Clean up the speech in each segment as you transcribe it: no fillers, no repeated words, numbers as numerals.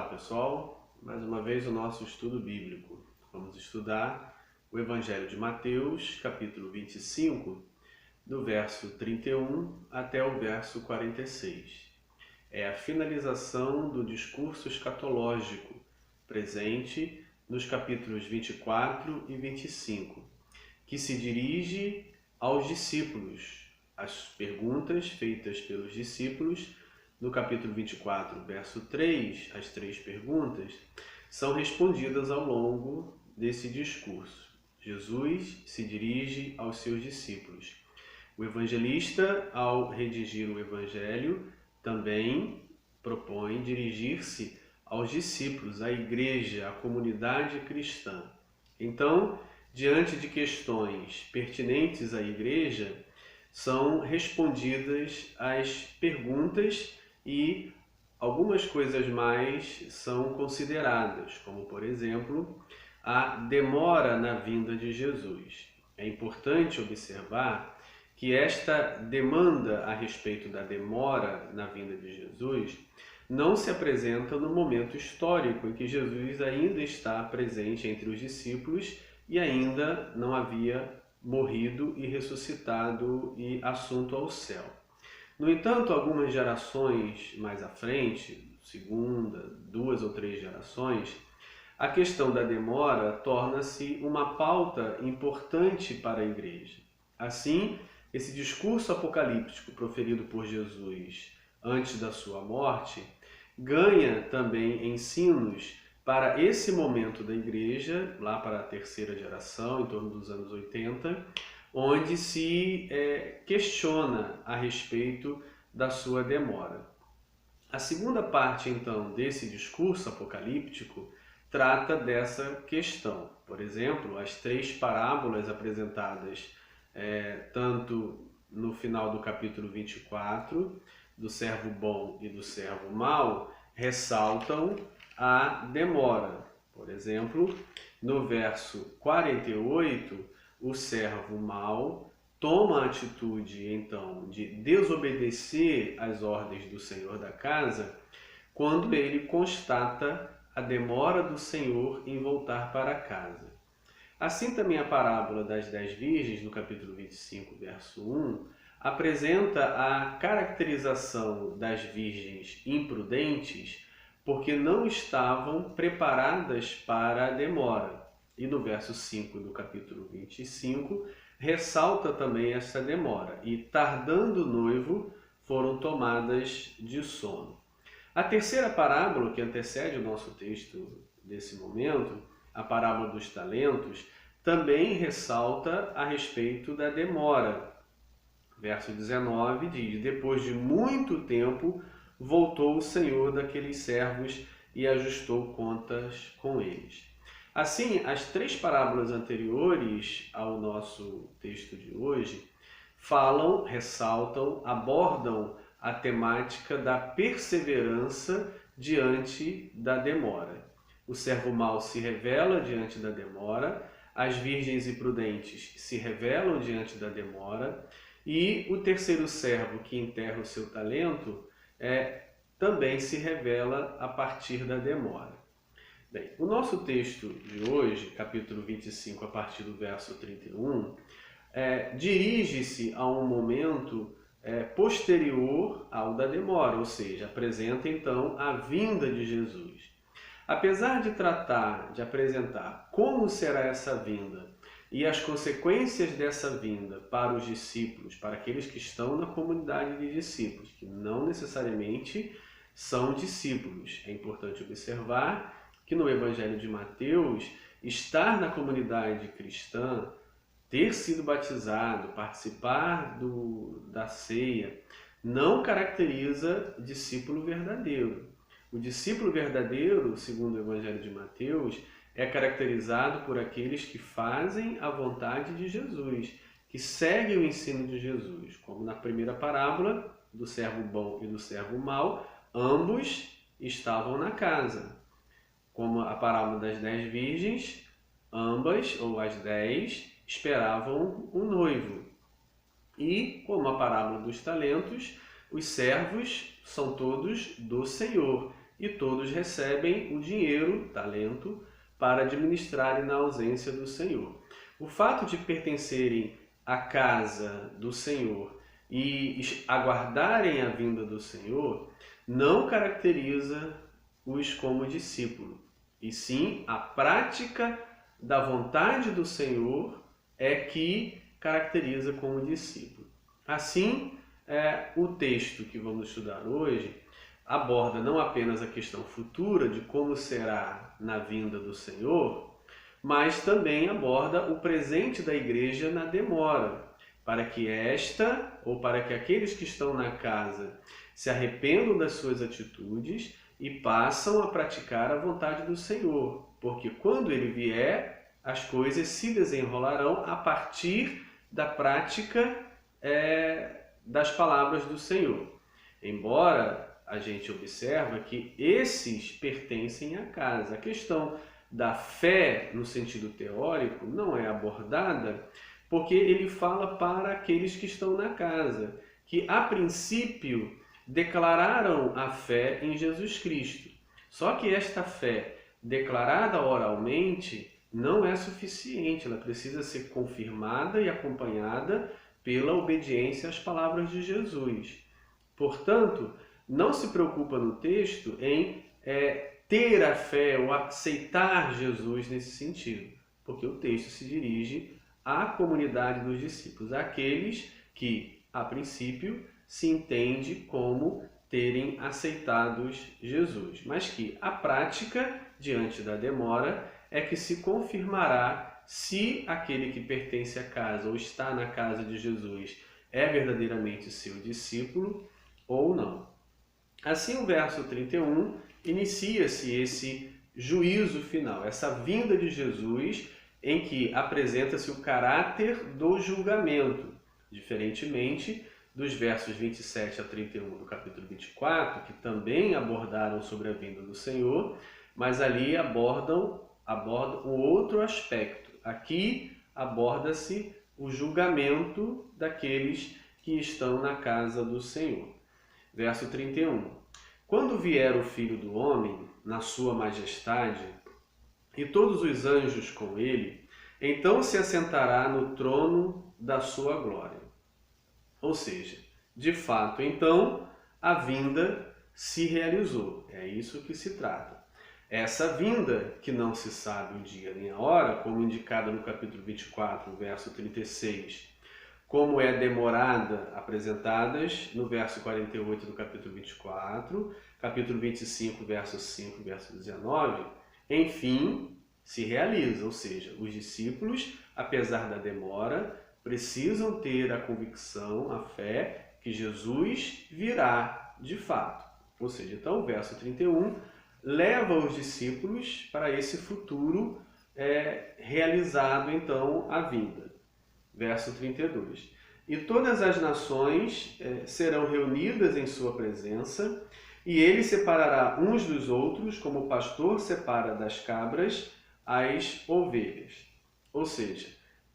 pessoal, mais uma vez o nosso estudo bíblico. Vamos estudar o Evangelho de Mateus, capítulo 25, do verso 31 até o verso 46. É a finalização do discurso escatológico presente nos capítulos 24 e 25, que se dirige aos discípulos. As perguntas feitas pelos discípulos no capítulo 24, verso 3, as três perguntas, são respondidas ao longo desse discurso. Jesus se dirige aos seus discípulos. O evangelista, ao redigir o evangelho, também propõe dirigir-se aos discípulos, à igreja, à comunidade cristã. Então, diante de questões pertinentes à igreja, são respondidas as perguntas e algumas coisas mais são consideradas, como, por exemplo, a demora na vinda de Jesus. É importante observar que esta demanda a respeito da demora na vinda de Jesus não se apresenta no momento histórico em que Jesus ainda está presente entre os discípulos e ainda não havia morrido e ressuscitado e assunto ao céu. No entanto, algumas gerações mais à frente, segunda, 2 ou 3 gerações, a questão da demora torna-se uma pauta importante para a igreja. Assim, esse discurso apocalíptico proferido por Jesus antes da sua morte ganha também ensinos para esse momento da igreja, lá para a terceira geração, em torno dos anos 80, onde se questiona a respeito da sua demora. A segunda parte, então, desse discurso apocalíptico trata dessa questão. Por exemplo, as 3 parábolas apresentadas tanto no final do capítulo 24, do servo bom e do servo mau, ressaltam a demora. Por exemplo, no verso 48, o servo mau toma a atitude, então, de desobedecer às ordens do senhor da casa quando ele constata a demora do senhor em voltar para casa. Assim também a parábola das 10 virgens, no capítulo 25, verso 1, apresenta a caracterização das virgens imprudentes porque não estavam preparadas para a demora. E no verso 5 do capítulo 25, ressalta também essa demora. E tardando o noivo, foram tomadas de sono. A terceira parábola, que antecede o nosso texto desse momento, a parábola dos talentos, também ressalta a respeito da demora. Verso 19 diz: depois de muito tempo, voltou o senhor daqueles servos e ajustou contas com eles. Assim, as 3 parábolas anteriores ao nosso texto de hoje falam, ressaltam, abordam a temática da perseverança diante da demora. O servo mau se revela diante da demora, as virgens imprudentes se revelam diante da demora, e o terceiro servo que enterra o seu talento também se revela a partir da demora. Bem, o nosso texto de hoje, capítulo 25, a partir do verso 31, dirige-se a um momento posterior ao da demora, ou seja, apresenta então a vinda de Jesus. Apesar de tratar, de apresentar como será essa vinda e as consequências dessa vinda para os discípulos, para aqueles que estão na comunidade de discípulos, que não necessariamente são discípulos. É importante observar que no Evangelho de Mateus, estar na comunidade cristã, ter sido batizado, participar da ceia, não caracteriza discípulo verdadeiro. O discípulo verdadeiro, segundo o Evangelho de Mateus, é caracterizado por aqueles que fazem a vontade de Jesus, que seguem o ensino de Jesus, como na primeira parábola do servo bom e do servo mau, ambos estavam na casa. Como a parábola das 10 virgens, ambas, ou as 10, esperavam um noivo. E, como a parábola dos talentos, os servos são todos do Senhor, e todos recebem o dinheiro, talento, para administrarem na ausência do Senhor. O fato de pertencerem à casa do Senhor e aguardarem a vinda do Senhor não caracteriza os como discípulo, e sim a prática da vontade do Senhor é que caracteriza como discípulo. Assim, o texto que vamos estudar hoje aborda não apenas a questão futura de como será na vinda do Senhor, mas também aborda o presente da igreja na demora, para que para que aqueles que estão na casa se arrependam das suas atitudes e passam a praticar a vontade do Senhor, porque quando ele vier, as coisas se desenrolarão a partir da prática das palavras do Senhor. Embora a gente observa que esses pertencem à casa. A questão da fé, no sentido teórico, não é abordada porque ele fala para aqueles que estão na casa, que a princípio declararam a fé em Jesus Cristo. Só que esta fé declarada oralmente não é suficiente, ela precisa ser confirmada e acompanhada pela obediência às palavras de Jesus. Portanto, não se preocupa no texto em ter a fé ou aceitar Jesus nesse sentido, porque o texto se dirige à comunidade dos discípulos, àqueles que, a princípio, se entende como terem aceitado Jesus, mas que a prática, diante da demora, é que se confirmará se aquele que pertence à casa ou está na casa de Jesus é verdadeiramente seu discípulo ou não. Assim, o verso 31 inicia-se esse juízo final, essa vinda de Jesus em que apresenta-se o caráter do julgamento, diferentemente dos versos 27 a 31 do capítulo 24, que também abordaram sobre a vinda do Senhor, mas ali abordam um outro aspecto. Aqui aborda-se o julgamento daqueles que estão na casa do Senhor. Verso 31. Quando vier o Filho do Homem, na sua majestade, e todos os anjos com ele, então se assentará no trono da sua glória. Ou seja, de fato, então, a vinda se realizou. É isso que se trata. Essa vinda, que não se sabe o dia nem a hora, como indicado no capítulo 24, verso 36, como é demorada, apresentadas no verso 48 do capítulo 24, capítulo 25, verso 5, verso 19, enfim, se realiza, ou seja, os discípulos, apesar da demora, precisam ter a convicção, a fé, que Jesus virá de fato. Ou seja, então o verso 31 leva os discípulos para esse futuro realizado, então, a vinda. Verso 32. E todas as nações serão reunidas em sua presença, e ele separará uns dos outros, como o pastor separa das cabras as ovelhas. Ou seja,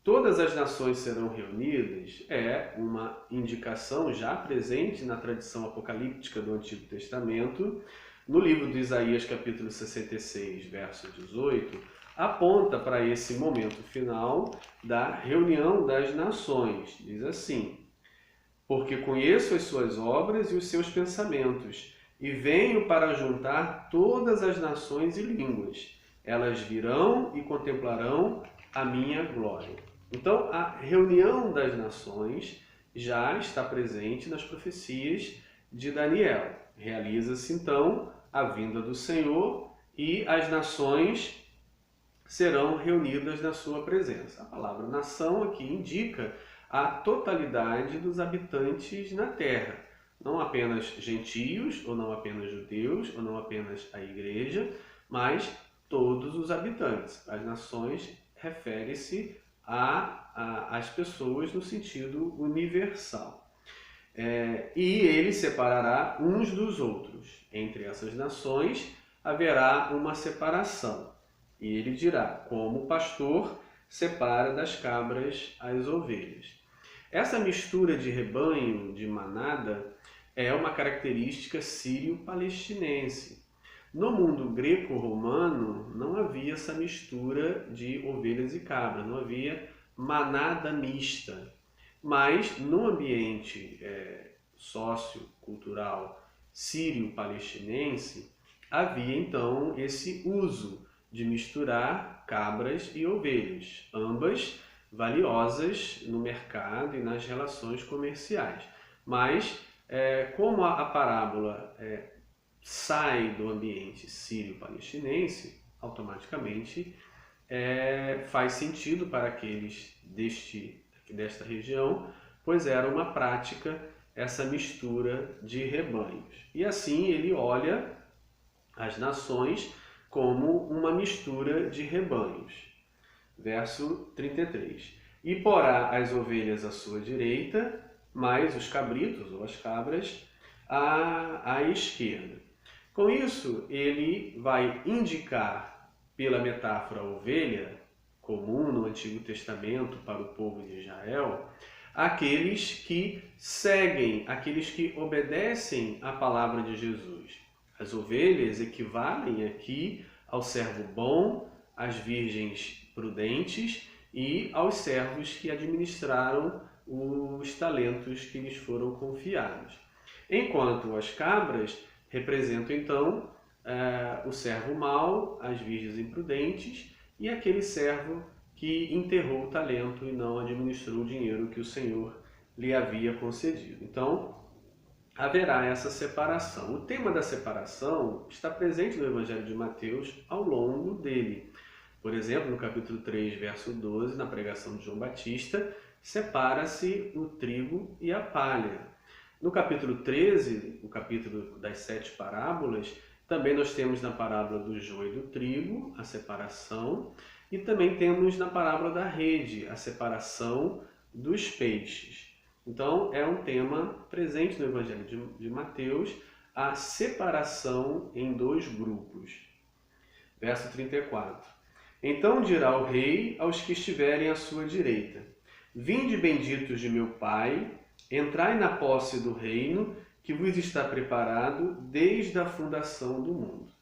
todas as nações serão reunidas é uma indicação já presente na tradição apocalíptica do Antigo Testamento. No livro de Isaías, capítulo 66, verso 18, aponta para esse momento final da reunião das nações. Diz assim: porque conheço as suas obras e os seus pensamentos, e venho para juntar todas as nações e línguas. Elas virão e contemplarão a minha glória. Então, a reunião das nações já está presente nas profecias de Daniel. Realiza-se, então, a vinda do Senhor e as nações serão reunidas na sua presença. A palavra nação aqui indica a totalidade dos habitantes na terra. Não apenas gentios, ou não apenas judeus, ou não apenas a igreja, mas todos os habitantes. As nações refere-se às pessoas no sentido universal. E ele separará uns dos outros. Entre essas nações haverá uma separação. E ele dirá, como o pastor separa das cabras as ovelhas. Essa mistura de rebanho, de manada, é uma característica sírio-palestinense. No mundo greco-romano não havia essa mistura de ovelhas e cabras, não havia manada mista. Mas no ambiente sociocultural sírio-palestinense, havia então esse uso de misturar cabras e ovelhas, ambas valiosas no mercado e nas relações comerciais. Mas, como a parábola sai do ambiente sírio-palestinense, automaticamente faz sentido para aqueles desta região, pois era uma prática essa mistura de rebanhos. E assim ele olha as nações como uma mistura de rebanhos. Verso 33. E porá as ovelhas à sua direita, mas os cabritos ou as cabras à esquerda. Com isso, ele vai indicar, pela metáfora ovelha, comum no Antigo Testamento para o povo de Israel, aqueles que seguem, aqueles que obedecem à palavra de Jesus. As ovelhas equivalem aqui ao servo bom, às virgens prudentes e aos servos que administraram os talentos que lhes foram confiados. Enquanto as cabras representam então o servo mau, as virgens imprudentes e aquele servo que enterrou o talento e não administrou o dinheiro que o Senhor lhe havia concedido. Então, haverá essa separação. O tema da separação está presente no Evangelho de Mateus ao longo dele. Por exemplo, no capítulo 3, verso 12, na pregação de João Batista, separa-se o trigo e a palha. No capítulo 13, o capítulo das 7 parábolas, também nós temos na parábola do joio e do trigo a separação, e também temos na parábola da rede a separação dos peixes. Então, é um tema presente no Evangelho de Mateus, a separação em dois grupos. Verso 34. Então dirá o rei aos que estiverem à sua direita: Vinde, benditos de meu Pai, entrai na posse do reino que vos está preparado desde a fundação do mundo.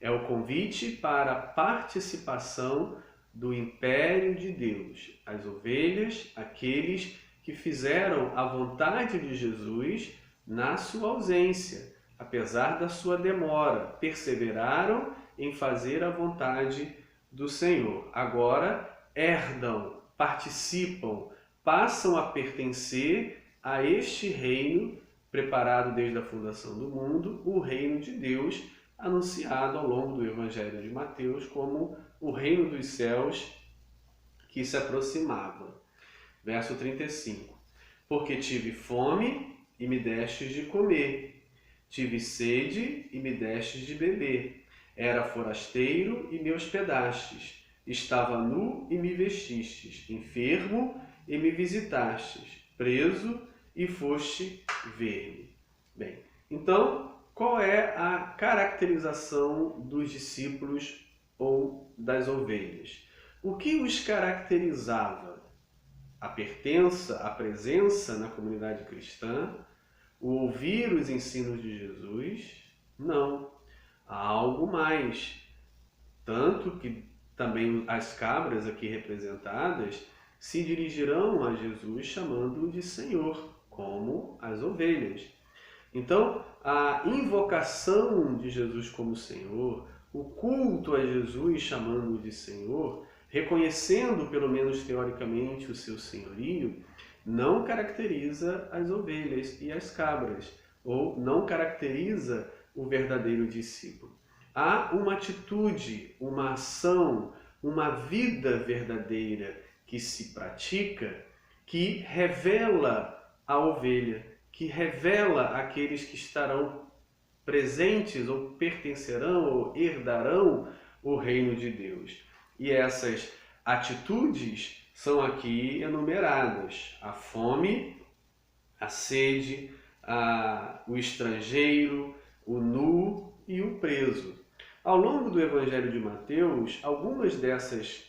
É o convite para a participação do império de Deus. As ovelhas, aqueles que fizeram a vontade de Jesus na sua ausência, apesar da sua demora, perseveraram em fazer a vontade do Senhor. Agora herdam, participam, passam a pertencer a este reino preparado desde a fundação do mundo, o reino de Deus, anunciado ao longo do Evangelho de Mateus como o reino dos céus que se aproximava. Verso 35. Porque tive fome e me destes de comer, tive sede e me destes de beber, era forasteiro e me hospedastes, estava nu e me vestistes, enfermo e me visitastes, preso e foste ver-me. Bem, então, qual é a caracterização dos discípulos ou das ovelhas? O que os caracterizava? A pertença, a presença na comunidade cristã? O ouvir os ensinos de Jesus? Não. Há algo mais. Tanto que também as cabras aqui representadas se dirigirão a Jesus chamando-o de Senhor, como as ovelhas. Então, a invocação de Jesus como Senhor, o culto a Jesus chamando-o de Senhor, reconhecendo, pelo menos teoricamente, o seu senhorio, não caracteriza as ovelhas e as cabras, ou não caracteriza o verdadeiro discípulo. Há uma atitude, uma ação, uma vida verdadeira que se pratica, que revela a ovelha, que revela aqueles que estarão presentes ou pertencerão ou herdarão o reino de Deus. E essas atitudes são aqui enumeradas: a fome, a sede, o estrangeiro, o nu e o preso. Ao longo do Evangelho de Mateus, algumas dessas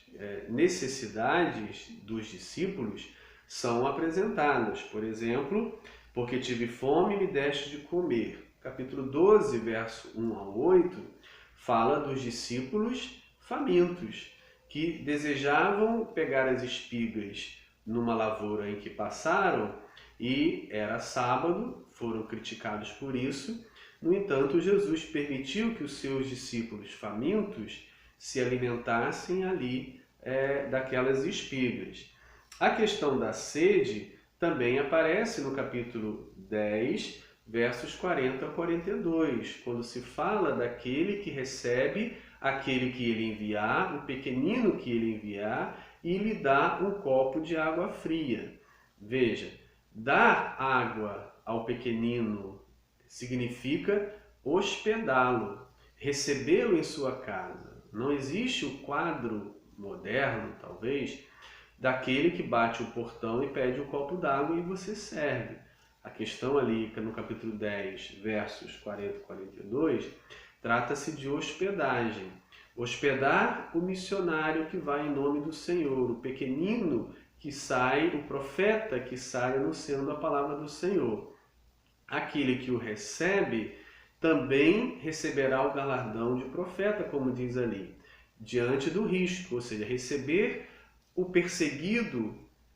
necessidades dos discípulos são apresentadas. Por exemplo, porque tive fome e me deste de comer. Capítulo 12, verso 1 ao 8, fala dos discípulos famintos, que desejavam pegar as espigas numa lavoura em que passaram e era sábado, foram criticados por isso. No entanto, Jesus permitiu que os seus discípulos famintos se alimentassem ali daquelas espigas. A questão da sede também aparece no capítulo 10, versos 40 a 42, quando se fala daquele que recebe aquele que ele enviar, o pequenino que ele enviar, e lhe dá um copo de água fria. Veja, dar água ao pequenino significa hospedá-lo, recebê-lo em sua casa. Não existe o quadro moderno, talvez, daquele que bate o portão e pede um copo d'água e você serve. A questão ali, no capítulo 10, versos 40 e 42, trata-se de hospedagem. Hospedar o missionário que vai em nome do Senhor, o pequenino que sai, o profeta que sai anunciando a palavra do Senhor. Aquele que o recebe também receberá o galardão de profeta, como diz ali, diante do risco, ou seja, receber o perseguido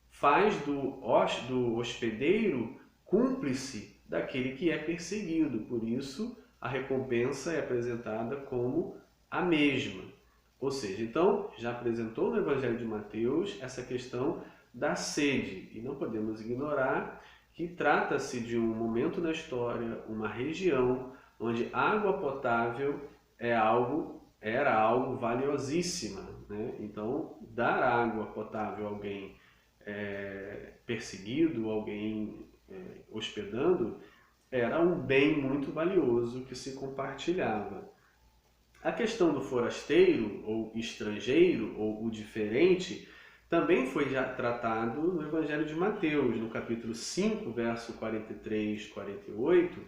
faz do hospedeiro cúmplice daquele que é perseguido. Por isso, a recompensa é apresentada como a mesma. Ou seja, então, já apresentou no Evangelho de Mateus essa questão da sede. E não podemos ignorar que trata-se de um momento na história, uma região, onde água potável era algo valiosíssima, né? Então, dar água potável a alguém perseguido, alguém hospedando, era um bem muito valioso que se compartilhava. A questão do forasteiro, ou estrangeiro, ou o diferente, também foi já tratado no Evangelho de Mateus, no capítulo 5, verso 43 e 48,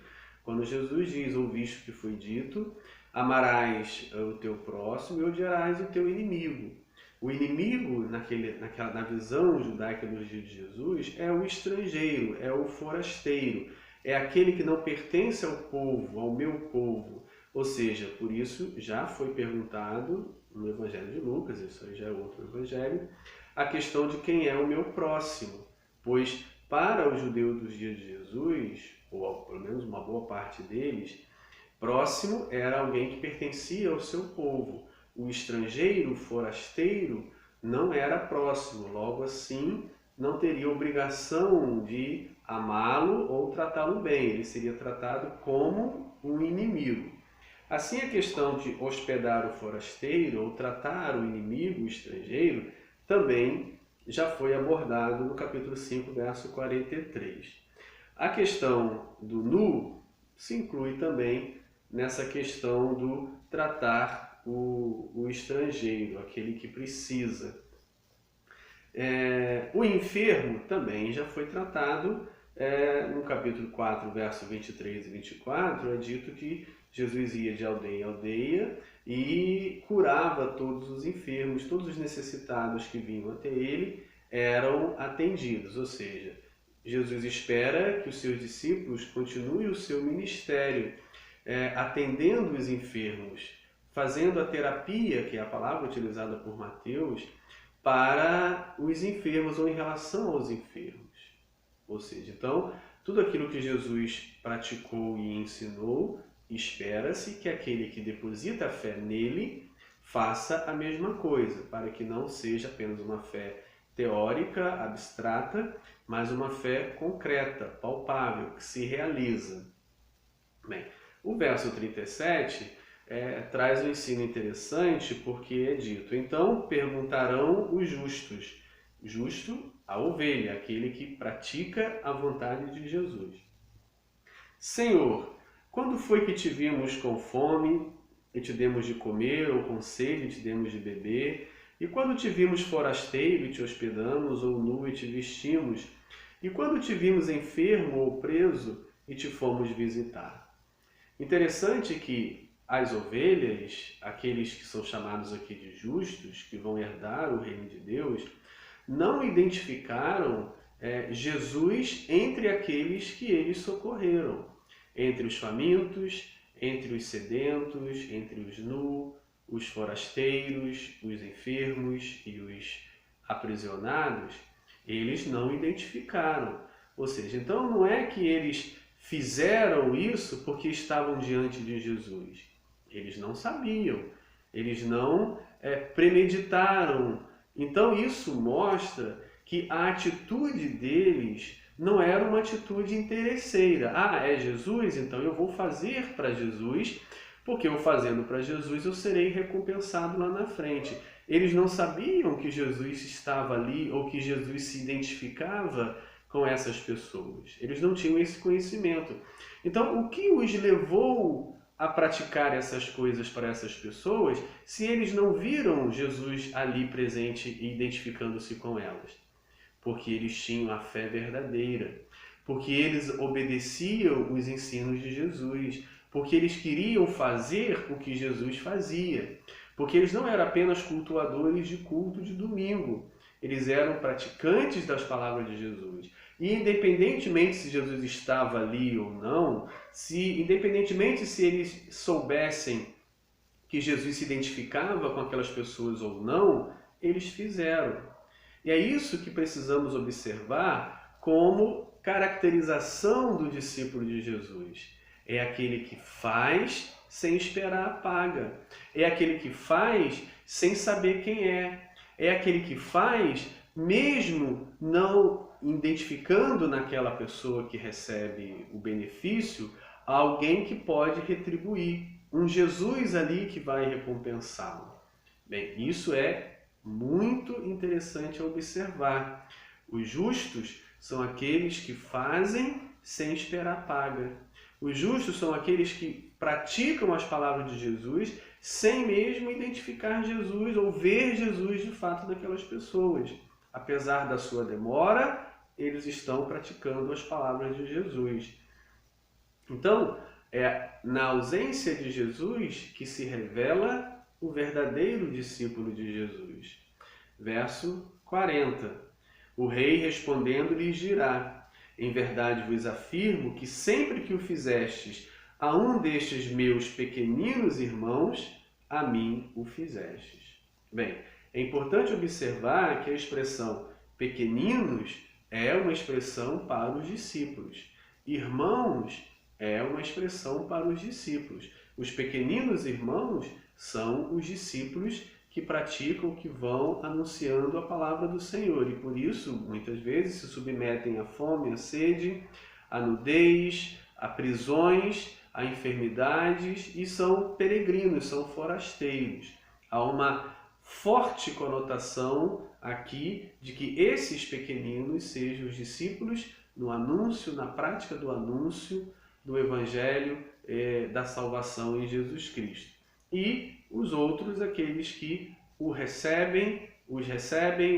quando Jesus diz: ouviste o que foi dito, amarás o teu próximo e odiarás o teu inimigo. O inimigo, na visão judaica dos dias de Jesus, é o estrangeiro, é o forasteiro, é aquele que não pertence ao povo, ao meu povo. Ou seja, por isso já foi perguntado no Evangelho de Lucas, isso aí já é outro evangelho, a questão de quem é o meu próximo. Pois para os judeus dos dias de Jesus, ou pelo menos uma boa parte deles, próximo era alguém que pertencia ao seu povo. O estrangeiro, o forasteiro, não era próximo, logo assim não teria obrigação de amá-lo ou tratá-lo bem, ele seria tratado como um inimigo. Assim, a questão de hospedar o forasteiro ou tratar o inimigo, o estrangeiro, também já foi abordado no capítulo 5, verso 43. A questão do nu se inclui também nessa questão do tratar o estrangeiro, aquele que precisa. O enfermo também já foi tratado no capítulo 4, verso 23 e 24, é dito que Jesus ia de aldeia em aldeia e curava todos os enfermos, todos os necessitados que vinham até ele eram atendidos, ou seja, Jesus espera que os seus discípulos continuem o seu ministério, atendendo os enfermos, fazendo a terapia, que é a palavra utilizada por Mateus, para os enfermos ou em relação aos enfermos. Ou seja, então, tudo aquilo que Jesus praticou e ensinou, espera-se que aquele que deposita a fé nele faça a mesma coisa, para que não seja apenas uma fé teórica, abstrata, mas uma fé concreta, palpável, que se realiza. Bem, o verso 37 traz um ensino interessante, porque é dito: então perguntarão os justos. Justo, a ovelha, aquele que pratica a vontade de Jesus: Senhor, quando foi que te vimos com fome e te demos de comer, ou com sede e te demos de beber? E quando te vimos forasteiro e te hospedamos, ou nu e te vestimos? E quando te vimos enfermo ou preso e te fomos visitar? Interessante que as ovelhas, aqueles que são chamados aqui de justos, que vão herdar o reino de Deus, não identificaram Jesus entre aqueles que eles socorreram, entre os famintos, entre os sedentos, entre os nus, os forasteiros, os enfermos e os aprisionados, eles não identificaram. Ou seja, então não é que eles fizeram isso porque estavam diante de Jesus. Eles não sabiam, eles não premeditaram. Então isso mostra que a atitude deles não era uma atitude interesseira. Ah, é Jesus? Então eu vou fazer para Jesus, porque eu fazendo para Jesus eu serei recompensado lá na frente. Eles não sabiam que Jesus estava ali ou que Jesus se identificava com essas pessoas. Eles não tinham esse conhecimento. Então, o que os levou a praticar essas coisas para essas pessoas se eles não viram Jesus ali presente e identificando-se com elas? Porque eles tinham a fé verdadeira, porque eles obedeciam os ensinos de Jesus, porque eles queriam fazer o que Jesus fazia, porque eles não eram apenas cultuadores de culto de domingo, eles eram praticantes das palavras de Jesus. E independentemente se Jesus estava ali ou não, independentemente se eles soubessem que Jesus se identificava com aquelas pessoas ou não, eles fizeram. E é isso que precisamos observar como caracterização do discípulo de Jesus. É aquele que faz sem esperar a paga. É aquele que faz sem saber quem é. É aquele que faz mesmo não identificando naquela pessoa que recebe o benefício alguém que pode retribuir. Um Jesus ali que vai recompensá-lo. Bem, isso é muito interessante a observar. Os justos são aqueles que fazem sem esperar paga. Os justos são aqueles que praticam as palavras de Jesus sem mesmo identificar Jesus ou ver Jesus de fato naquelas pessoas. Apesar da sua demora, eles estão praticando as palavras de Jesus. Então, é na ausência de Jesus que se revela o verdadeiro discípulo de Jesus. Verso 40. O rei respondendo lhes dirá: em verdade vos afirmo que sempre que o fizestes a um destes meus pequeninos irmãos, a mim o fizestes. Bem, é importante observar que a expressão pequeninos é uma expressão para os discípulos. Irmãos é uma expressão para os discípulos. Os pequeninos irmãos são os discípulos que praticam, que vão anunciando a palavra do Senhor. E por isso, muitas vezes, se submetem à fome, à sede, à nudez, a prisões, a enfermidades e são peregrinos, são forasteiros. Há uma forte conotação aqui de que esses pequeninos sejam os discípulos no anúncio, na prática do anúncio do Evangelho da salvação em Jesus Cristo. E os outros, aqueles que os recebem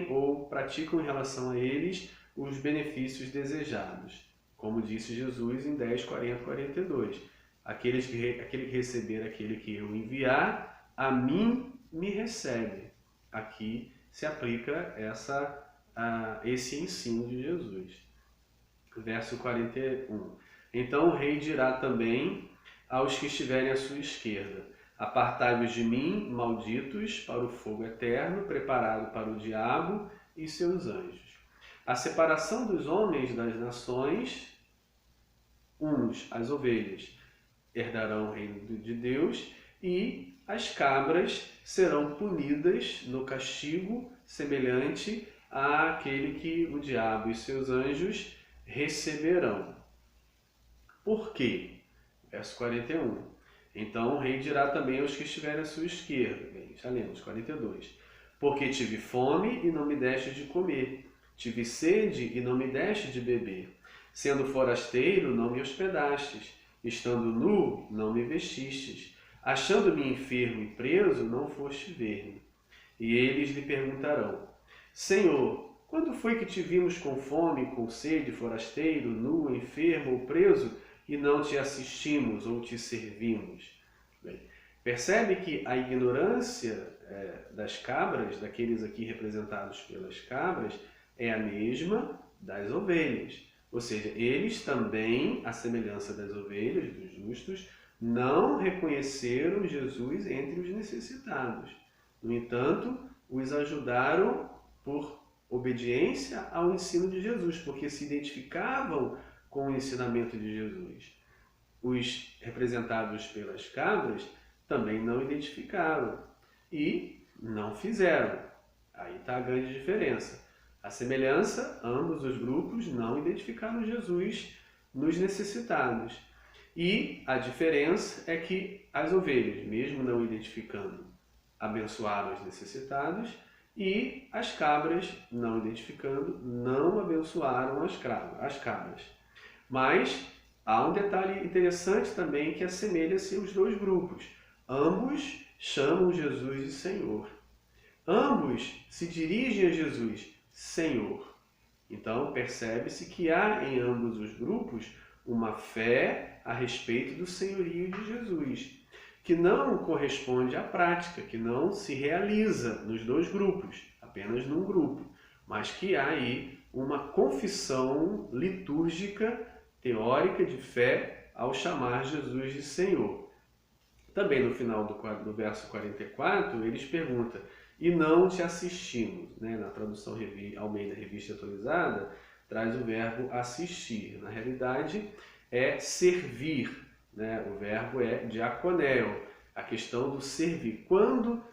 ou praticam em relação a eles os benefícios desejados. Como disse Jesus em 10, 40, 42. Aquele que receber aquele que eu enviar, a mim me recebe. Aqui se aplica esse ensino de Jesus. Verso 41. Então o rei dirá também aos que estiverem à sua esquerda: apartai-vos de mim, malditos, para o fogo eterno, preparado para o diabo e seus anjos. A separação dos homens das nações: uns, as ovelhas, herdarão o reino de Deus, e as cabras serão punidas no castigo semelhante àquele que o diabo e seus anjos receberão. Por quê? Verso 41. Então o rei dirá também aos que estiverem à sua esquerda. Bem, já lemos, 42. Porque tive fome e não me deste de comer. Tive sede e não me deste de beber. Sendo forasteiro, não me hospedastes. Estando nu, não me vestistes. Achando-me enfermo e preso, não foste ver-me. E eles lhe perguntarão: Senhor, quando foi que te vimos com fome, com sede, forasteiro, nu, enfermo ou preso, e não te assistimos ou te servimos? Bem, percebe que a ignorância das cabras, daqueles aqui representados pelas cabras, é a mesma das ovelhas. Ou seja, eles também, à semelhança das ovelhas, dos justos, não reconheceram Jesus entre os necessitados. No entanto, os ajudaram por obediência ao ensino de Jesus, porque se identificavam com o ensinamento de Jesus. Os representados pelas cabras também não identificaram e não fizeram. Aí está a grande diferença. A semelhança, ambos os grupos não identificaram Jesus nos necessitados. E a diferença é que as ovelhas, mesmo não identificando, abençoaram os necessitados, e as cabras, não identificando, não abençoaram as cabras. Mas há um detalhe interessante também que assemelha-se os dois grupos. Ambos chamam Jesus de Senhor. Ambos se dirigem a Jesus, Senhor. Então percebe-se que há em ambos os grupos uma fé a respeito do senhorio de Jesus, que não corresponde à prática, que não se realiza nos dois grupos, apenas num grupo, mas que há aí uma confissão litúrgica, teórica de fé ao chamar Jesus de Senhor. Também no final do verso 44, eles perguntam: e não te assistimos? Na tradução Almeida Revista Atualizada, traz o verbo assistir. Na realidade, é servir. O verbo é diaconeo, a questão do servir. Quando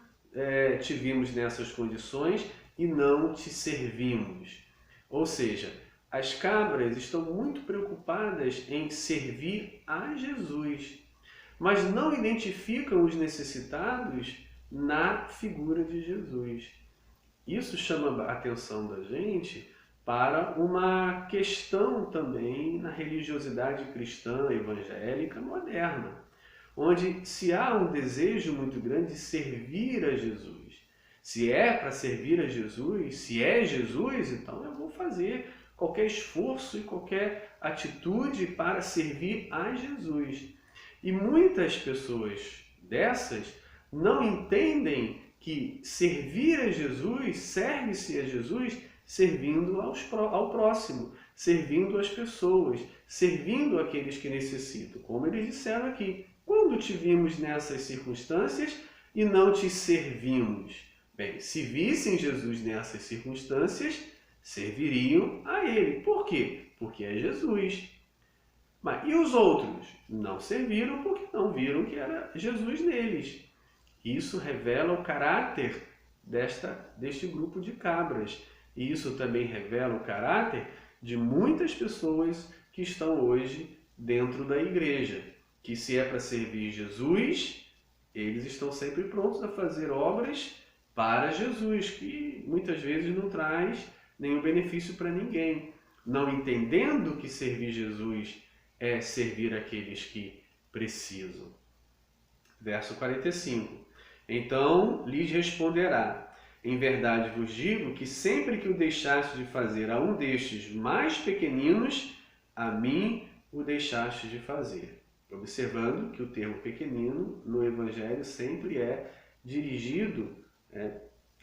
te vimos nessas condições e não te servimos? Ou seja, as cabras estão muito preocupadas em servir a Jesus, mas não identificam os necessitados na figura de Jesus. Isso chama a atenção da gente para uma questão também na religiosidade cristã evangélica moderna, onde se há um desejo muito grande de servir a Jesus. Se é para servir a Jesus, se é Jesus, então eu vou fazer qualquer esforço e qualquer atitude para servir a Jesus. E muitas pessoas dessas não entendem que servir a Jesus, serve-se a Jesus servindo ao próximo, servindo as pessoas, servindo aqueles que necessitam. Como eles disseram aqui, quando te vimos nessas circunstâncias e não te servimos? Bem, se vissem Jesus nessas circunstâncias, serviriam a Ele. Por quê? Porque é Jesus. Mas, e os outros? Não serviram porque não viram que era Jesus neles. Isso revela o caráter deste grupo de cabras. E isso também revela o caráter de muitas pessoas que estão hoje dentro da igreja. Que se é para servir Jesus, eles estão sempre prontos a fazer obras para Jesus, que muitas vezes não traz nenhum benefício para ninguém. Não entendendo que servir Jesus é servir aqueles que precisam. Verso 45. Então lhes responderá: em verdade vos digo que sempre que o deixaste de fazer a um destes mais pequeninos, a mim o deixaste de fazer. Observando que o termo pequenino no Evangelho sempre é dirigido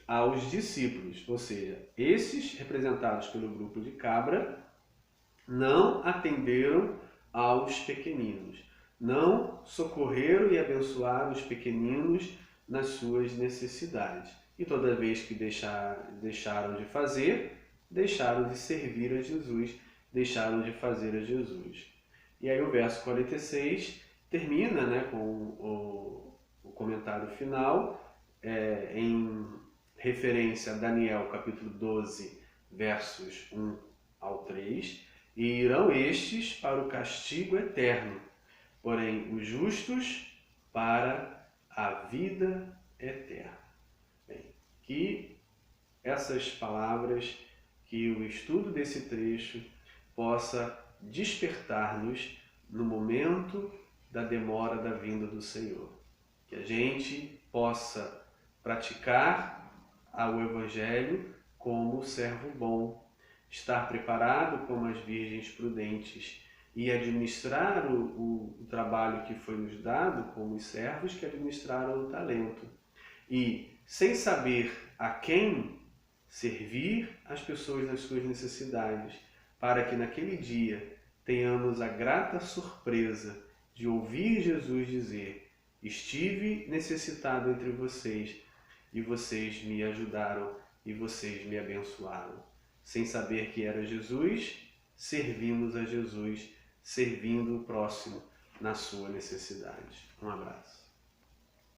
aos discípulos, ou seja, esses representados pelo grupo de cabra não atenderam aos pequeninos, não socorreram e abençoaram os pequeninos nas suas necessidades. E toda vez que deixaram de fazer, deixaram de servir a Jesus, deixaram de fazer a Jesus. E aí o verso 46 termina com o comentário final, em referência a Daniel capítulo 12, versos 1 ao 3, e irão estes para o castigo eterno, porém os justos para a vida eterna. Bem, que essas palavras, que o estudo desse trecho possa despertar-nos no momento da demora da vinda do Senhor. Que a gente possa praticar o Evangelho como servo bom, estar preparado como as virgens prudentes e administrar o trabalho que foi nos dado como os servos que administraram o talento. E, sem saber a quem servir as pessoas nas suas necessidades, para que naquele dia tenhamos a grata surpresa de ouvir Jesus dizer: estive necessitado entre vocês e vocês me ajudaram e vocês me abençoaram. Sem saber que era Jesus, servimos a Jesus, servindo o próximo na sua necessidade. Um abraço.